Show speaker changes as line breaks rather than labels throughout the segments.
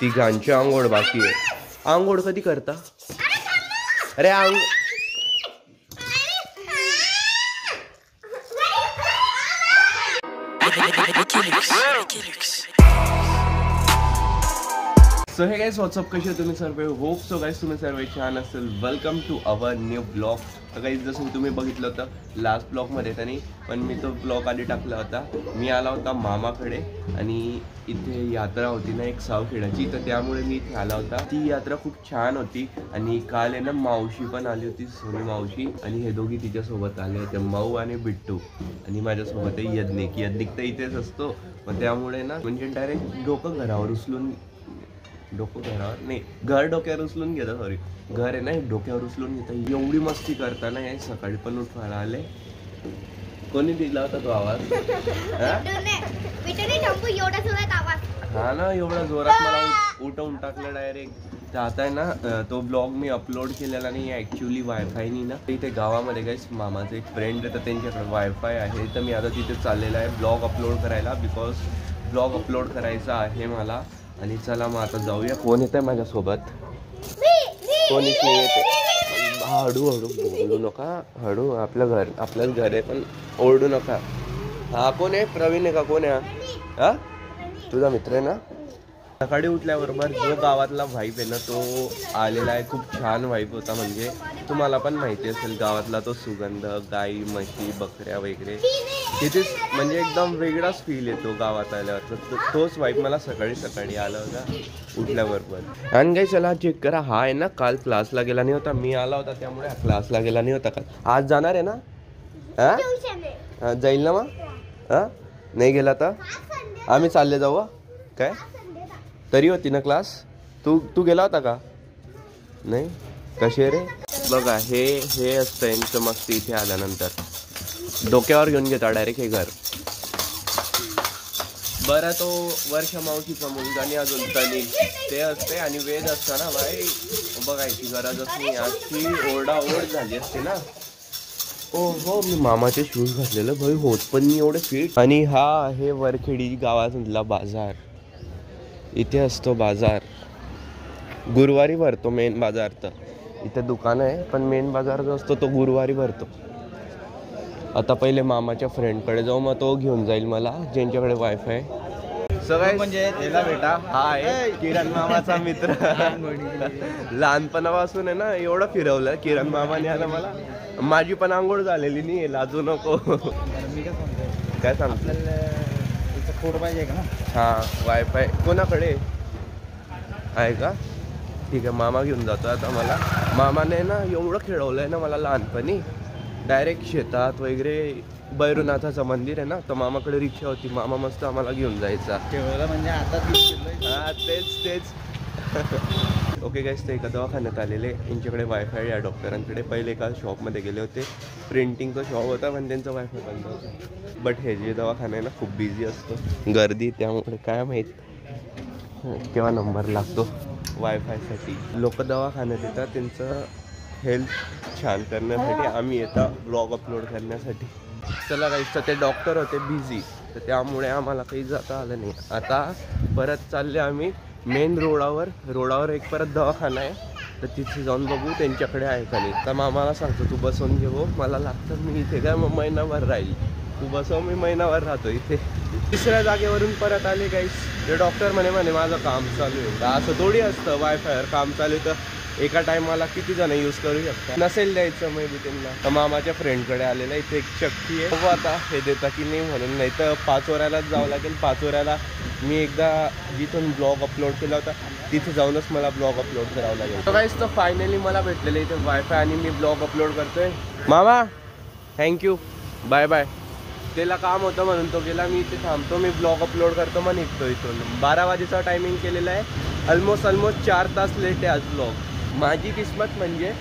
तिघांची आंघोळ बाकी आहे. आंघोळ कधी करता? अरे सो हे गाइस व्हाट्सअप, कसे तुम्ही सर्व? होप सो गाइस तुम्ही सर्व छान असेल. Welcome to our new blog. तर गाइस जसं तुम्ही बघितलं होतं लास्ट ब्लॉगमध्ये त्याने, पण मी तो ब्लॉग आधी टाकला होता. मी आला होता मामाकडे आणि इथे यात्रा होती ना एक सावखेडाची, तर त्यामुळे मी इथे आला होता. ती यात्रा खूप छान होती आणि काल आहे ना मावशी पण आली होती, सोनी मावशी, आणि हे दोघी तिच्यासोबत आले होते, माऊ आणि बिट्टू. आणि माझ्यासोबत आहे यज्ञिक तर इथेच असतो. मग त्यामुळे ना म्हणजे डायरेक्ट डोकं घरावर उचलून, घर डोक्यावर उचलून घेतं. सॉरी, घर आहे ना डोक्यावर उचलून घेतं. एवढी मस्ती करताना हे सकाळी पण उठवायला आले. कोणी दिला होता तो आवाज? हा ना, एवढा जोरात मला उठवून टाकलं डायरेक्ट. तर आता आहे ना तो ब्लॉग मी अपलोड केलेला नाही ॲक्च्युली वायफायनी ना. इथे गावामध्ये गाईस मामाचं एक फ्रेंड आहे, तर त्यांच्याकडे वायफाय आहे. तर मी आता तिथे चाललेला आहे ब्लॉग अपलोड करायला, बिकॉज ब्लॉग अपलोड करायचा आहे मला. आणि चला मग आता जाऊया. कोण येत आहे माझ्यासोबत? कोणीच नाही येते. हळू बोलू नका, हळू. आपल्याच घर आहे, पण ओरडू नका. हा कोण आहे? प्रवीण आहे का? कोण आहे हा? तुझा मित्र आहे ना? सकाळी उठल्याबरोबर जो गावातला व्हाईब आहे ना तो आलेला आहे. खूप छान व्हाईब होता. म्हणजे तुम्हाला पण माहिती असेल गावातला तो सुगंध, गाई म्हशी बकऱ्या वगैरे, तिथेच म्हणजे एकदम वेगळाच फील येतो गावात आल्यावर. तोच व्हाईब मला सकाळी आला होता उठल्याबरोबर. आणि काही चला चेक करा, हा आहे ना काल क्लासला गेला नाही होता. मी आला होता त्यामुळे क्लासला गेला नाही होता. काल आज जाणार आहे ना? हा जाईल ना मग? हा नाही गेला तर आम्ही चालले जाऊ. काय तरी होती ना क्लास? तू गेला होता का? नाही. कसे रे? बघा हे असतं यांचं मस्ती. इथे आल्यानंतर डोक्यावर घेऊन घेता डायरेक्ट हे घर. बरं तो वर्षा मावशीचा मुलगा आणि अजून तनी ते असते आणि वेद असतं ना बाई, बघायची गरजच नाही. अशी ओरडाओरड झाली असते ना. हो मी मामाचे शूज घातलेलं भाई, होत पण नाही एवढे फिट. आणि हा आहे वरखेडी गावातला बाजार. इथे असतो बाजार, गुरुवारी भरतो मेन बाजार. तर इथे दुकान आहे, पण मेन बाजार जो असतो तो गुरुवारी भरतो. आता पहिले मामाच्या फ्रेंडकडे जाऊ, मग तो घेऊन जाईल मला, ज्यांच्याकडे वायफाय. सगळं म्हणजे याला बेटा, हा आहे किरण मामाचा मित्र. लहानपणापासून आहे ना एवढं फिरवलं किरण मामाने आला मला. माझी पण आंघोळ झालेली नाही, लाजू नको. काय सांगतो? फोटो पाहिजे का? हां वायफाय कोणाकडे आहे का? ठीक आहे, मामा घेऊन जातो आता मला. मामाने ना एवढं खेळवलं आहे ना मला लहानपणी. डायरेक्ट शेतात वगैरे, भैरवनाथाचं मंदिर आहे ना, तर मामाकडे रिक्षा होती. मामा मस्त आम्हाला घेऊन जायचा. खेळवलं म्हणजे आता हां तेच. ओके गाईस, ते एका दवाखान्यात आलेले. यांच्याकडे वायफाय या डॉक्टरांकडे. पहिले एका शॉपमध्ये गेले होते, प्रिंटिंगचा शॉप होता, पण त्यांचा वायफाय बंद होता. बट हे जे दवाखाना आहे ना खूप बिझी असतो, गर्दी. त्यामुळे काय माहीत केव्हा नंबर लागतो वायफायसाठी. लोक दवाखान्यात येतात त्यांचं हेल्थ छान करण्यासाठी, आम्ही येतात ब्लॉग अपलोड करण्यासाठी. चला गाईस, तर ते डॉक्टर होते बिझी, तर त्यामुळे आम्हाला काही जाता आलं नाही. आता परत चालले आम्ही मेन रोडावर एक परत दवाखाना आहे, तर तिथे जाऊन बघू त्यांच्याकडे आहे का नाही. तर मामाला सांगतो तू बसवून घेऊ, मला लागतं मी इथे काय मग महिनाभर राहील. तू बसव, मी महिनाभर राहतो इथे. तिसऱ्या जागेवरून परत आले गाईस. ते डॉक्टर म्हणे माझं काम चालू आहे. तर असं थोडी असतं, वायफायवर काम चालू आहे तर एका टायमाला किती जण यूज करू शकतात. नसेल द्यायचं मे बी त्यांना. तर मामाच्या फ्रेंडकडे आलेला. इथे एक चक्की आहे, बघू आता हे देता की नाही म्हणून. नाही तर 5 वऱ्यालाच जावं लागेल. 5 वऱ्याला मी एकदा जिथून ब्लॉग अपलोड केला होता तिथे जाऊनच मला ब्लॉग अपलोड करावं लागेल. तर गाईस, तर फायनली मला भेटलेलं इथे वायफाय आणि मी ब्लॉग अपलोड करतोय. मामा थँक्यू, बाय बाय. त्याला काम होतं म्हणून तो गेला. मी इथे थांबतो, मी ब्लॉग अपलोड करतो, मग निघतो इथून. 12 वाजेचा टायमिंग केलेला आहे. ऑलमोस्ट 4 तास लेट आहे आज ब्लॉग. माझी किस्मत म्हणजे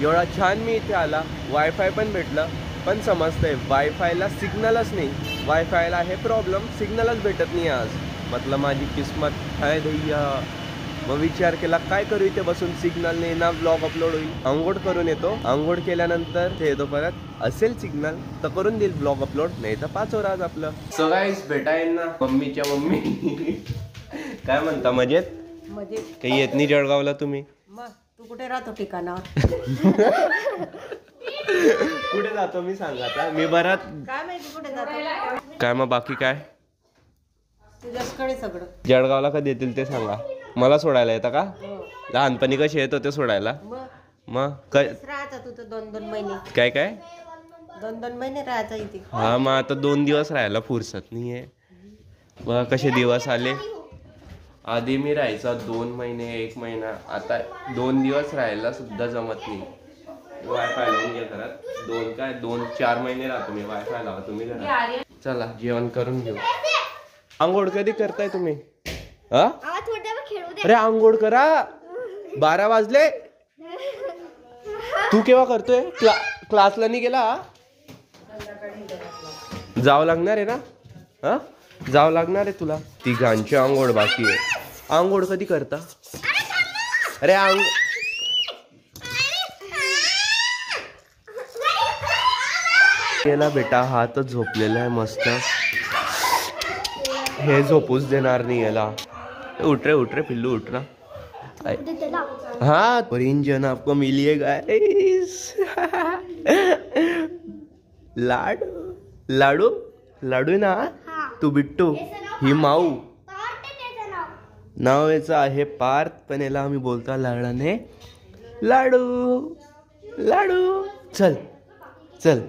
एवढा छान मी इथे आला, वायफाय पण भेटलं. पण समजतंय वायफायला सिग्नलच नाही. वायफायला हे प्रॉब्लेम, सिग्नलच भेटत नाही आज. मतलब माझी किस्मत आहे दैया. मग विचार केला काय करू, इथे बसून सिग्नल नाही ना, ब्लॉग अपलोड होईल. आंघोळ करून येतो, आंघोळ केल्यानंतर ते येतो परत. असेल सिग्नल तर करून देईल ब्लॉग अपलोड, नाही तर 5 वर आज आपलं. सो गाईस भेटायला ना मम्मीच्या मम्मी. काय म्हणता मजेत?
मजेत.
काही येत नाही जळगावला तुम्ही?
मग तू कुठे राहतो ठिकाणावर?
कुठे जातो मी सांगा आता. मी बरात.
काय माहिती कुठे जातो.
काय मग बाकी काय?
तुझ्याकडे सगळं.
जळगावला कधी येतील ते सांगा. मला सोडायला येतं का?
हो.
लहानपणी कसे येत होते सोडायला? मग
राहायचा तू तर 2-2 महिने.
काय काय?
2-2 महिने राहायचा इथे.
हा मग आता 2 दिवस राहायला फुरसत नाहीये. मग कसे दिवस आले. आधी मी राहायचा 2 महिने 1 महिना. आता 2 दिवस राहायला सुद्धा जमत नाही. वायफाय लावून घ्या घरात. 2-4 महिने राहतो मी. वायफाय लावा तुम्ही घरात. चला जेवण करून घेऊ. आंघोळ कधी करताय तुम्ही? हा अरे आंघोळ करा. 12 वाजले. तू केव्हा करतोय? क्लासला नाही गेला? जावं लागणार आहे ना? हा जावं लागणार आहे तुला. तिघांची आंघोळ बाकी आहे. आंघोळ कधी करता? अरे गेला बेटा. हा तर झोपलेला आहे मस्त. हे झोपूच देणार नाही याला. उठ रे पिल्लू उठ ना. हाँ परिंजन आपको मिली है गाइस. लाडू लाडू ना. तू बिट्टू ही माऊ. नाव याचं आहे पार्थ पण याला आम्ही बोलतो लाडाने लाडू लाडू. चल चल.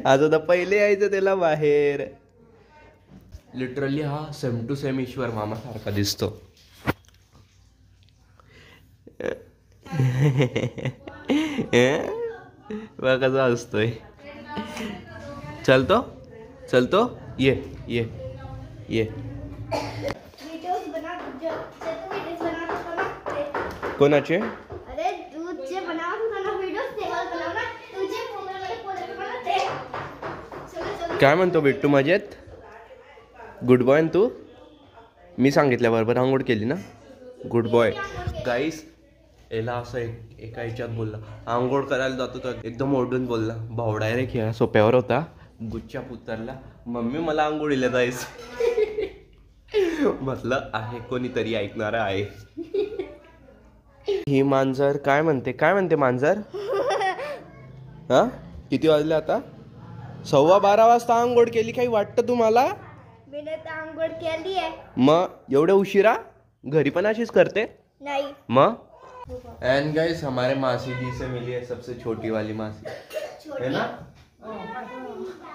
आज तर पहिले यायचं त्याला बाहेर. लिटरली हा सेम टू सेम ईश्वर मामा सारखा दिसतो. बघ कसा असतोय. चलतो ये कोणाचे? काय म्हणतो बिट्टू मजेत? गुड बॉय तू. मी सांगितल्याबरोबर आंघोळ केली ना. Good boy. गाईस याला असं एका ह्याच्यात बोलला. आंघोळ करायला जातो तर एकदम ओरडून बोलला. भाऊ डायरेक्ट ह्या सोप्यावर होता. गुच्च्या उतरला. मम्मी मला आंघोळीला जायचं. म्हटलं आहे कोणीतरी ऐकणार आहे. ही मांजर काय म्हणते मांजर? हा किती वाजले आता? 12:15 वाजता आंघोळ केली. काही वाटतं तुम्हाला?
आंघोळ केली आहे.
मग एवढे उशिरा? घरी पण अशीच करते
नहीं.
मग. एंड गाइस हमारे मासी जी से मिली है सबसे छोटी वाली मासी. है ना?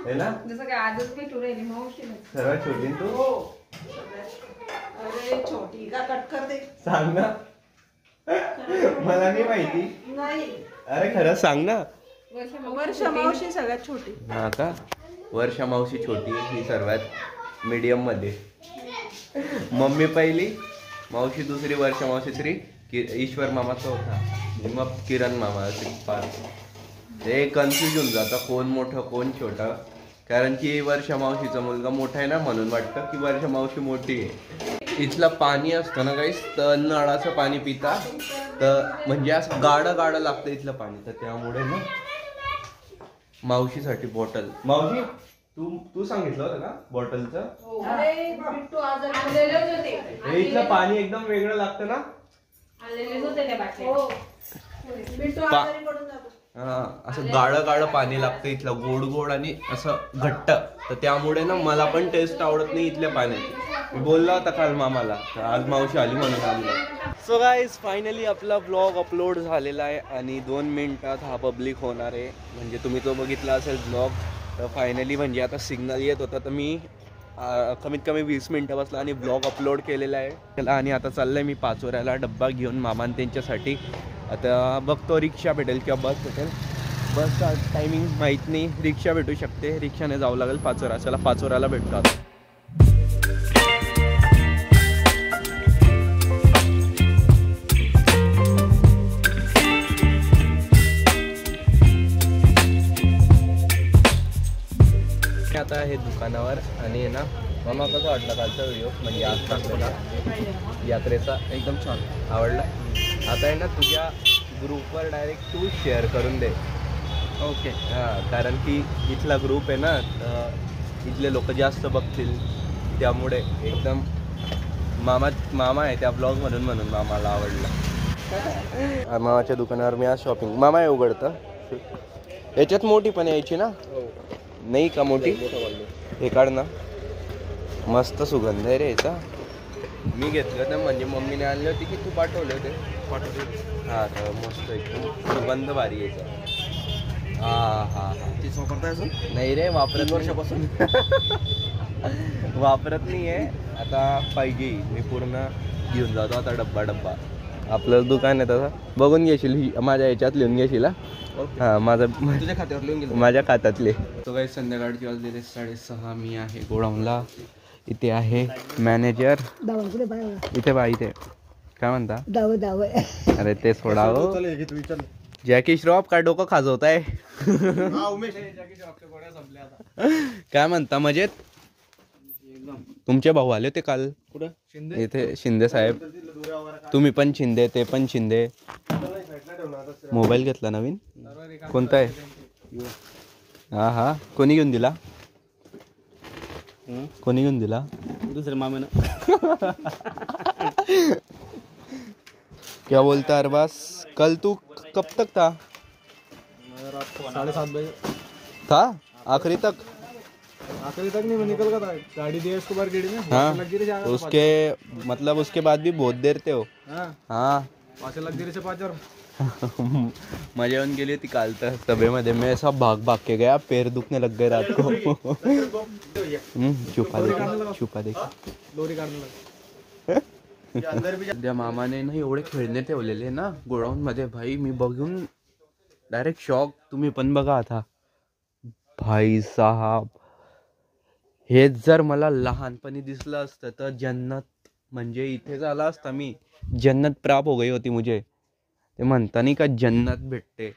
है ना?
जसं काय आजच भेटू राहिली मावशी.
सर्वात छोटी तू.
अरे छोटी का कट कर दे.
सांग ना. मला नाही माहिती.
नाही.
अरे खरं सांग ना.
वर्षा मावशी सगळ्यात छोटी.
हा का? वर्षा मावशी छोटी. ही सर्वात मीडियम मध्ये. मम्मी पहिली, मावशी दुसरी, वर्षा मावशी तिसरी, ईश्वर मामा चौथा, मग किरण मामा पाच. ते कन्फ्युज होऊन जातं कोण मोठं कोण छोटं. कारण की वर्षा मावशीचा मुलगा मोठा आहे ना म्हणून वाटतं की वर्षा मावशी मोठी आहे. इथलं पाणी असतं ना गाईस तर नळाचं पाणी पिता तर म्हणजे असं गाडं लागतं इथलं पाणी. तर त्यामुळे ना मावशीसाठी बॉटल. मावशी तू सांगितलं होतं का बॉटलचं? इथलं पाणी एकदम वेगळं लागतं ना. हा असं गाळं पाणी लागतं इथलं गोड आणि असं घट्ट. तर त्यामुळे ना मला पण टेस्ट आवडत नाही इथल्या पाण्याची. मी बोलला होता काल मामाला तर आज मावशी आली म्हणून आलो. सो गाईज फायनली आपला ब्लॉग अपलोड झालेला आहे आणि 2 मिनिटात हा पब्लिक होणार आहे. म्हणजे तुम्ही तो बघितला असेल ब्लॉग. तर फायनली म्हणजे आता सिग्नल येत होता तर मी कमीत कमी 20 मिनटं बसला आणि ब्लॉग अपलोड केलेला आहे. आणि आता चाललंय मी पाचोऱ्याला डब्बा घेऊन मामान त्यांच्यासाठी. आता बघतो रिक्षा भेटेल किंवा बस भेटेल. बसचा टायमिंग माहीत नाही. रिक्षा भेटू शकते. रिक्षाने जावं लागेल पाचोरा. चला पाचोऱ्याला भेटतो आता. आता आहे दुकानावर आणि ना मामा कसा वाटला कालचा व्हिडिओ म्हणजे आज टाकलेला यात्रेचा? एकदम छान आवडला. आता आहे ना तुझ्या ग्रुपवर डायरेक्ट तू शेअर करून दे. ओके हां कारण की इथला ग्रुप आहे ना तर इथले लोक जास्त बघतील त्यामुळे एकदम मामा आहे त्या ब्लॉग म्हणून मामाला आवडलं. मामाच्या दुकानावर मी आज शॉपिंग. मामा हे उघडतं याच्यात मोठी पण यायची ना, नाही का मोठी? हे काढ ना, मस्त सुगंध आहे रे याचा. मी घेतलं तर म्हणजे मम्मीने आणले होते की तू पाठवले होते? हां तर मस्त एकदम सुगंध भारी यायचा. हा
तीच वापरताय अजून?
नाही रे, वापरत वर्षापासून वापरत नाही आहे आता. पाहिजे मी पूर्ण घेऊन जातो आता डब्बा. आपलं दुकान आहे तसं, बघून घेशील माझ्या ह्याच्यात लिहून घेशील. हां माझं
तुझ्या खात्यावर लिहून गेलो.
माझ्या खात्यातले. तो काही संध्याकाळची वाजलेले 6:30. मी आहे गोडाऊनला. इथे आहे मॅनेजर. इथे बा, इथे काय म्हणता? अरे ते सोडावं. जॅकी श्रॉफ काय डोकं खाजवताय? काय म्हणता मजेत? तुमचे भाऊ आले होते काल इथे, शिंदे साहेब. तुम्ही पण शिंदे, ते पण शिंदे. मोबाईल घेतला नवीन, कोणता आहे? हा कोणी घेऊन दिला?
दुसरे मामेनं.
क्या बोलता अरबाज, कल तू कब तक था?
7:30 बजे
था आखिरी तक
नहीं, मैं निकल गया था. गाड़ी दी उसको बार गेड़ी में.
हाँ उसके मतलब उसके बाद भी बहुत देर थे हो. हाँ
5 लाख गिरी से 5 और
मजा येऊन गेली होती काल तर सभेमध्ये. मैं सब भाग के गया, पैर दुखने लग गए रात को. छुपा देखा
दोरी काढने लगा.
सध्या मामाने ना एवढे खेळणे ठेवलेले ना गोडाऊन मध्ये भाई, मी बघून डायरेक्ट शॉक. तुम्ही पण बघा आता भाई साहब. हेच जर मला लहानपणी दिसलं असतं तर जन्नत म्हणजे इथे झाला असता मी. जन्नत प्राप्त हो गई होती मुझे. ते म्हणता नाही का जन्नत भेटते,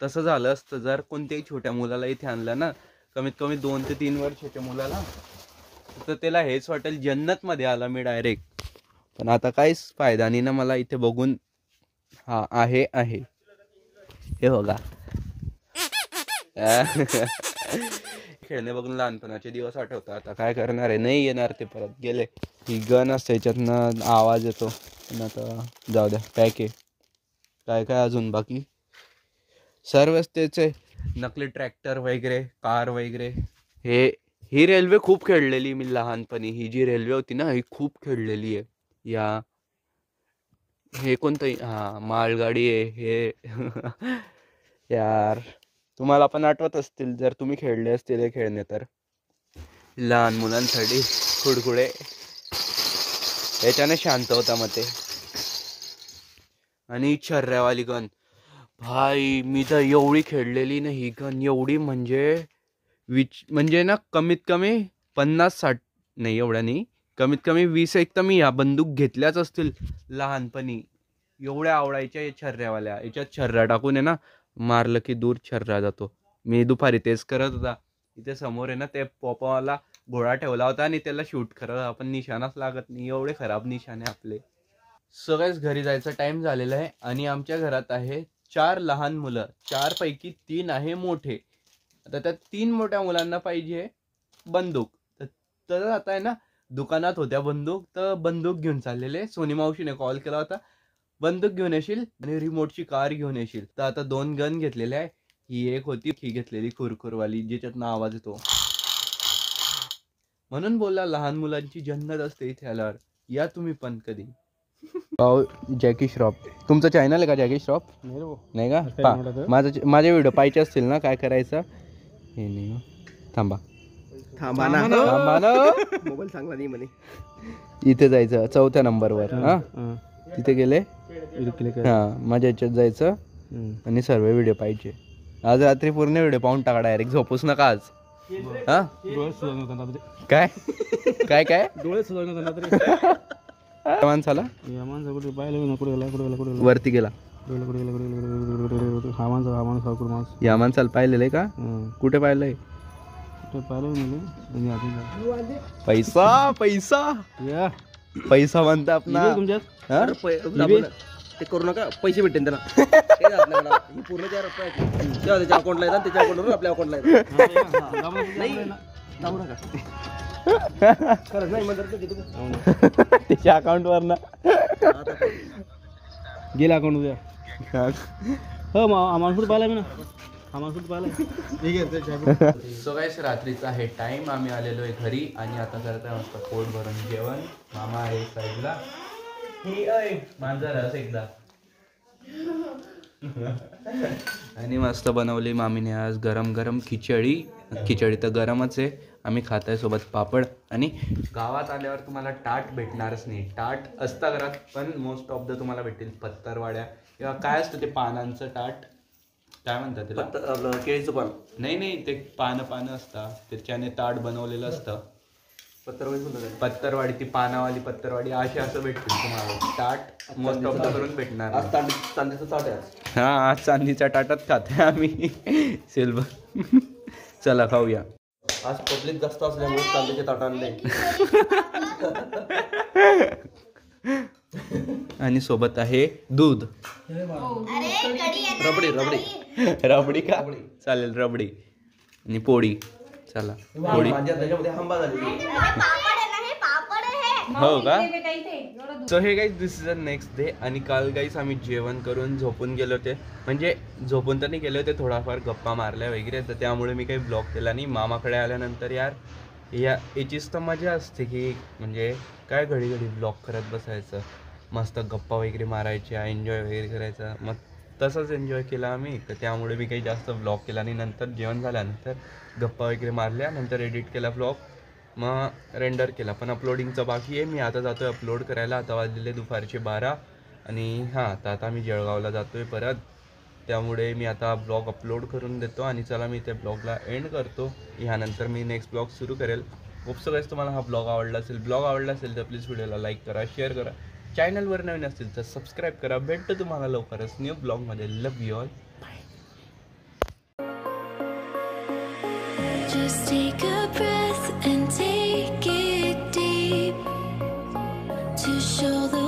तसं झालं असतं जर कोणत्याही छोट्या मुलाला इथे आणलं ना, कमीत कमी 2 ते 3 वर्षाच्या मुलाला, तर त्याला हेच वाटेल जन्नत मध्ये आला मी डायरेक्ट. पण आता काहीच फायदा नाही ना मला इथे बघून. हा आहे हे बघा. खेळणे बघून लहानपणाचे दिवस आठवतात. आता काय करणार आहे, नाही येणार ते परत, गेले. ही गन असते याच्यातनं आवाज येतो. पण आता जाऊ द्या. पॅक आहे काय अजून बाकी सर्वच त्याचे नकली ट्रॅक्टर वगैरे, कार वगैरे. ही रेल्वे खूप खेळलेली मी लहानपणी. ही जी रेल्वे होती ना ही खूप खेळलेली आहे. हे कोणतं, हा मालगाडी आहे हे. यार तुम्हाला पण आठवत असतील जर तुम्ही खेळले असतील हे खेळणे तर. लहान मुलांसाठी खुडखुडे, याच्याने शांत होता मग ते. आणि छर्र्यावाली गन भाई, मी तर एवढी खेळलेली ना ही गन. एवढी म्हणजे ना कमीत कमी 50-60 नाही, एवढ्या नाही, कमीत कमी 20 एक तर मी ह्या बंदूक घेतल्याच असतील लहानपणी. एवढ्या आवडायच्या या छर्र्यावाल्या. याच्यात छर्रा टाकून आहे ना मारलं की दूर छर्रा जातो. मी दुपारी तेच करत होता. इथे समोर आहे ना ते पोपावाला घोडा ठेवला होता आणि त्याला शूट करत, आपण निशाणाच लागत नाही. एवढे खराब निशाणे आपले. सगळेच घरी जायचा टाइम झालेला आहे आणि आमच्या घरात आहे 4 लहान मुलं. 4 पैकी 3 आहे मोठे. आता त्या 3 मोठ्या मुलांना पाहिजे बंदूक. तर आता आहे ना दुकानात होत्या बंदूक, तर बंदूक घेऊन चाललेले. सोनी मावशीने कॉल केला होता, बंदूक घेऊन येशील आणि रिमोटची कार घेऊन येशील. तर आता 2 गन घेतलेले आहे. ही एक होती ही घेतलेली कुरकुरवाली, ज्याच्यातनं आवाज येतो. म्हणून बोलला लहान मुलांची जन्नत असते इथे आल्यावर. या तुम्ही पण कधी. जॅकी श्रॉफ तुमचं चॅनल आहे का? जॅकी श्रॉफ नाही का? माझे व्हिडिओ पाहिजे असतील ना, काय करायचं हे नाही. थांबा ना मोबाईल चांगला नाही म्हणे. इथे जायचं 4थ्या नंबरवर. हा तिथे गेले, हा माझ्या याच्यात जायचं आणि सर्व व्हिडिओ पाहिजे. आज रात्री पूर्ण व्हिडिओ पाहून टाका, डायरेक्ट झोपूच नका आज. हा काय काय काय
डोळे सुद्धा
माणसाला वरती गेला. या माणसाला पाहिलेलं आहे का? कुठे पाहिलंय? पैसा पैसा पैसा म्हणता आपण.
ते करू नका, पैसे भेटेन त्यांना. पूर्ण 4 रुपये त्याच्या अकाउंटला येतात, त्याच्या अकाउंटवर आपल्या अकाउंटला येतात. खरंच नाही म्हणतात किती
त्याच्या अकाउंटवर ना
गेला अकाउंट उद्या हो माणसून पाहिला मी ना माणसून पाहिला.
सो गाईस रात्रीचा आहे टाइम. आम्ही आलेलो आहे घरी आणि आता करत आहे मस्त पोट भरून जेवण. मामा आहे साईडला. ही अय माझा रस एकदा आणि मस्त बनवली मामीने आज गरम गरम खिचडी. खिचडी तर गरमच आहे. आम्ही खात आहे सोबत पापड. आणि गावात आल्यावर तुम्हाला टाट भेटणारच नाही. टाट असतं घरात पण मोस्ट ऑफ द तुम्हाला भेटतील पत्तरवाड्या किंवा काय असतं ते पानांचं टाट काय म्हणतात त्याला
आपलं केळीचं पान
नाही ते पानं असतात त्याच्याने ताट बनवलेलं असतं. पत्तरवाडी ती पानावाली पत्तरवाडी अशी असं भेटतील तुम्हाला. ताट मोस्ट ऑफ द करून भेटणार.
आज चांदीचं ताट आहे.
हा आज चांदीच्या ताटात खाते आम्ही सिल्वर. चला खाऊया.
आज पब्लिक जास्त असल्यामुळे चांदीचे ताट आणले.
आणि सोबत आहे दूध. रबडी का चालेल रबडी आणि पोळी. चला पोळी
त्याच्यामध्ये हंबा झाली.
हो का. सो हे guys this is the next day. आणि काल गाईज आम्ही जेवण करून झोपून गेलो होते. म्हणजे झोपून तर नाही गेले होते थोडाफार गप्पा मारल्या वगैरे तर त्यामुळे मी काही ब्लॉग केला नाही. मामाकडे आल्यानंतर याचीच तर मजा असते की म्हणजे काय घडी घडी ब्लॉग करत बसायचं. मस्त गप्पा वगैरे मारायच्या एन्जॉय वगैरे करायचा. मग तसंच एन्जॉय केला आम्ही. तर त्यामुळे मी काही जास्त ब्लॉग केला नाही. नंतर जेवण झाल्यानंतर गप्पा वगैरे मारल्या. नंतर एडिट केला ब्लॉग. मग रेंडर केला पण अपलोडिंगचं बाकी आहे. मी आता जातो आहे अपलोड करायला. आता वाजलेले दुपारचे 12 आणि हां तर आता मी जळगावला जातो आहे परत. त्यामुळे मी आता ब्लॉग अपलोड करून देतो आणि चला मी त्या ब्लॉगला एंड करतो. ह्यानंतर मी नेक्स्ट ब्लॉग सुरू करेल. खूप सगळ्याच तुम्हाला हा ब्लॉग आवडला असेल. ब्लॉग आवडला असेल तर प्लीज व्हिडिओला लाईक करा शेअर करा. चॅनलवर नवीन असतील तर सबस्क्राईब करा. भेटतो तुम्हाला लवकरच न्यू ब्लॉगमध्ये. Love you all.
Just take a breath and take it deep to show the